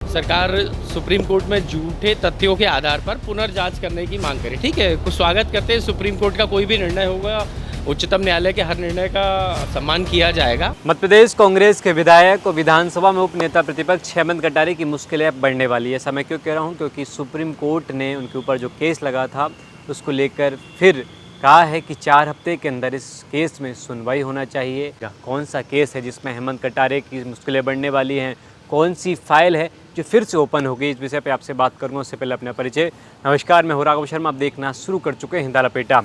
सरकार supreme court में झूठे तथ्यों के आधार पर पुनर्जांच करने की मांग करे। ठीक है, कुछ स्वागत करते हैं। सुप्रीम कोर्ट का कोई भी निर्णय होगा, उच्चतम न्यायालय के हर निर्णय का सम्मान किया जाएगा। मध्य प्रदेश कांग्रेस के विधायक और विधानसभा में उपनेता प्रतिपक्ष हेमंत कटारे की मुश्किलें अब बढ़ने वाली है। ऐसा मैं क्यों कह रहा हूं? क्योंकि सुप्रीम कोर्ट ने उनके ऊपर जो केस लगा था उसको लेकर फिर कहा है कि 4 हफ्ते के अंदर इस केस में सुनवाई होना चाहिए। कौन सा केस है जिसमें हेमंत कटारे की मुश्किलें बढ़ने वाली हैं, कौन सी फाइल है जो फिर से ओपन हो गई, इस विषय पे आपसे बात करूँगा। उससे पहले अपना परिचय। नमस्कार, मैं हूं राघव शर्मा। आप देखना शुरू कर चुके हैं हिंदा लपेटा।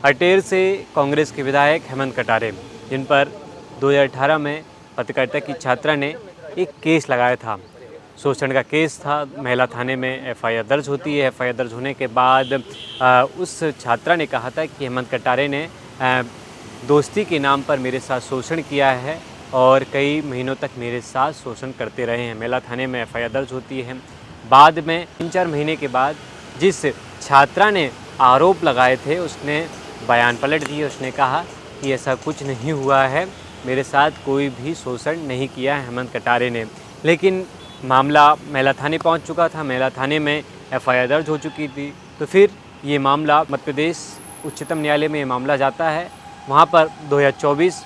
अटेर से कांग्रेस के विधायक हेमंत कटारे, जिन पर 2018 में पत्रकारिता की छात्रा ने एक केस लगाया था, शोषण का केस था। महिला थाने में एफआईआर दर्ज होती है। एफआईआर दर्ज होने के बाद उस छात्रा ने कहा था कि हेमंत कटारे ने दोस्ती के नाम पर मेरे साथ शोषण किया है और कई महीनों तक मेरे साथ शोषण करते रहे हैं। महिला थाने में एफआईआर दर्ज होती है। बाद में 3-4 महीने के बाद जिस छात्रा ने आरोप लगाए थे उसने बयान पलट दिए। उसने कहा कि ऐसा कुछ नहीं हुआ है, मेरे साथ कोई भी शोषण नहीं किया है हेमंत कटारे ने। लेकिन मामला महिला थाने पहुंच चुका था, महिला थाने में एफआईआर दर्ज हो चुकी थी। तो फिर ये मामला मध्य प्रदेश उच्चतम न्यायालय में ये मामला जाता है। वहाँ पर 2024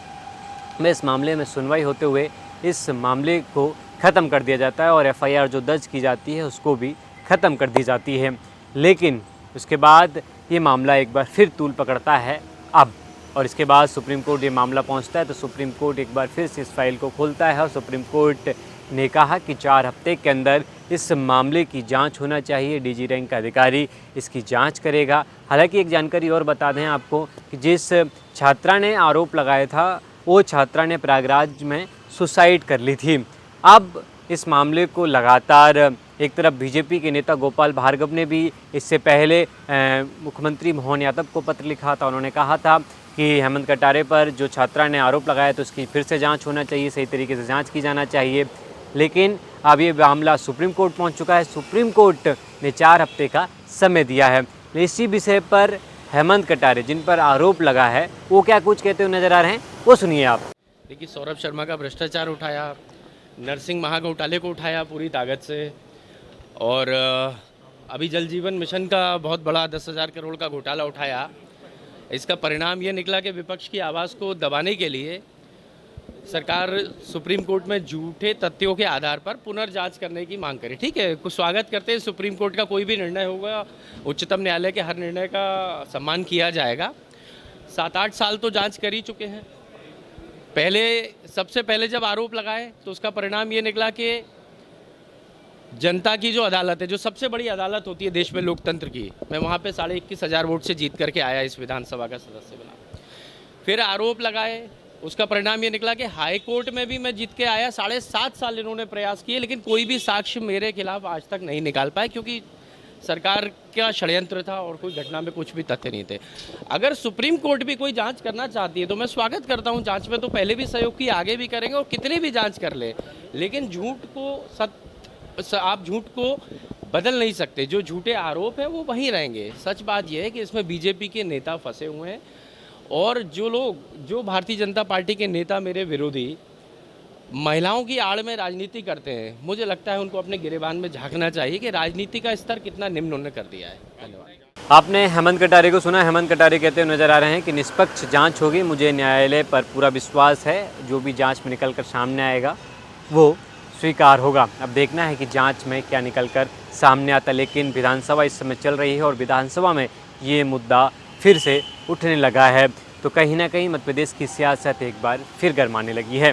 में इस मामले में सुनवाई होते हुए इस मामले को ख़त्म कर दिया जाता है और एफआईआर जो दर्ज की जाती है उसको भी ख़त्म कर दी जाती है। लेकिन उसके बाद ये मामला एक बार फिर तूल पकड़ता है अब, और इसके बाद सुप्रीम कोर्ट ये मामला पहुंचता है तो सुप्रीम कोर्ट एक बार फिर से इस फाइल को खोलता है और सुप्रीम कोर्ट ने कहा कि 4 हफ्ते के अंदर इस मामले की जांच होना चाहिए। डीजी रैंक का अधिकारी इसकी जांच करेगा। हालांकि एक जानकारी और बता दें आपको कि जिस छात्रा ने आरोप लगाया था वो छात्रा ने प्रयागराज में सुसाइड कर ली थी। अब इस मामले को लगातार एक तरफ बीजेपी के नेता गोपाल भार्गव ने भी इससे पहले मुख्यमंत्री मोहन यादव को पत्र लिखा था। उन्होंने कहा था कि हेमंत कटारे पर जो छात्रा ने आरोप लगाया तो उसकी फिर से जांच होना चाहिए, सही तरीके से जांच की जाना चाहिए। लेकिन अब ये मामला सुप्रीम कोर्ट पहुंच चुका है। सुप्रीम कोर्ट ने 4 हफ्ते का समय दिया है। इसी विषय पर हेमंत कटारे जिन पर आरोप लगा है वो क्या कुछ कहते हुए नजर आ रहे हैं, वो सुनिए आप। देखिए, सौरभ शर्मा का भ्रष्टाचार उठाया, नरसिंह महाघोटाले को उठाया पूरी ताकत से, और अभी जल जीवन मिशन का बहुत बड़ा 10,000 करोड़ का घोटाला उठाया। इसका परिणाम ये निकला कि विपक्ष की आवाज़ को दबाने के लिए सरकार सुप्रीम कोर्ट में झूठे तथ्यों के आधार पर पुनर्जांच करने की मांग करे। ठीक है, कुछ स्वागत करते हैं। सुप्रीम कोर्ट का कोई भी निर्णय होगा, उच्चतम न्यायालय के हर निर्णय का सम्मान किया जाएगा। 7-8 साल तो जांच कर ही चुके हैं। सबसे पहले जब आरोप लगाए तो उसका परिणाम ये निकला कि जनता की जो अदालत है, जो सबसे बड़ी अदालत होती है देश में लोकतंत्र की, मैं वहाँ पे 21,500 वोट से जीत करके आया, इस विधानसभा का सदस्य बना। फिर आरोप लगाए, उसका परिणाम ये निकला कि हाई कोर्ट में भी मैं जीत के आया। 7.5 साल इन्होंने प्रयास किए, लेकिन कोई भी साक्ष्य मेरे खिलाफ आज तक नहीं निकाल पाए, क्योंकि सरकार का षड्यंत्र था और कोई घटना में कुछ भी तथ्य नहीं थे। अगर सुप्रीम कोर्ट भी कोई जांच करना चाहती है तो मैं स्वागत करता हूं। जांच में तो पहले भी सहयोग की, आगे भी करेंगे और कितनी भी जांच कर ले, लेकिन आप झूठ को बदल नहीं सकते। जो झूठे आरोप हैं वो वहीं रहेंगे। सच बात यह है कि इसमें बीजेपी के नेता फंसे हुए हैं, और जो भारतीय जनता पार्टी के नेता मेरे विरोधी महिलाओं की आड़ में राजनीति करते हैं, मुझे लगता है उनको अपने गिरेबान में झांकना चाहिए कि राजनीति का स्तर कितना निम्न उन्होंने कर दिया है। धन्यवाद। आपने हेमंत कटारे को सुना। हेमंत कटारे कहते हुए नजर आ रहे हैं कि निष्पक्ष जांच होगी, मुझे न्यायालय पर पूरा विश्वास है, जो भी जांच में निकल कर सामने आएगा वो स्वीकार होगा। अब देखना है कि जांच में क्या निकल कर सामने आता। लेकिन विधानसभा इस समय चल रही है और विधानसभा में ये मुद्दा फिर से उठने लगा है, तो कहीं ना कहीं मध्य प्रदेश की सियासत एक बार फिर गरमाने लगी है।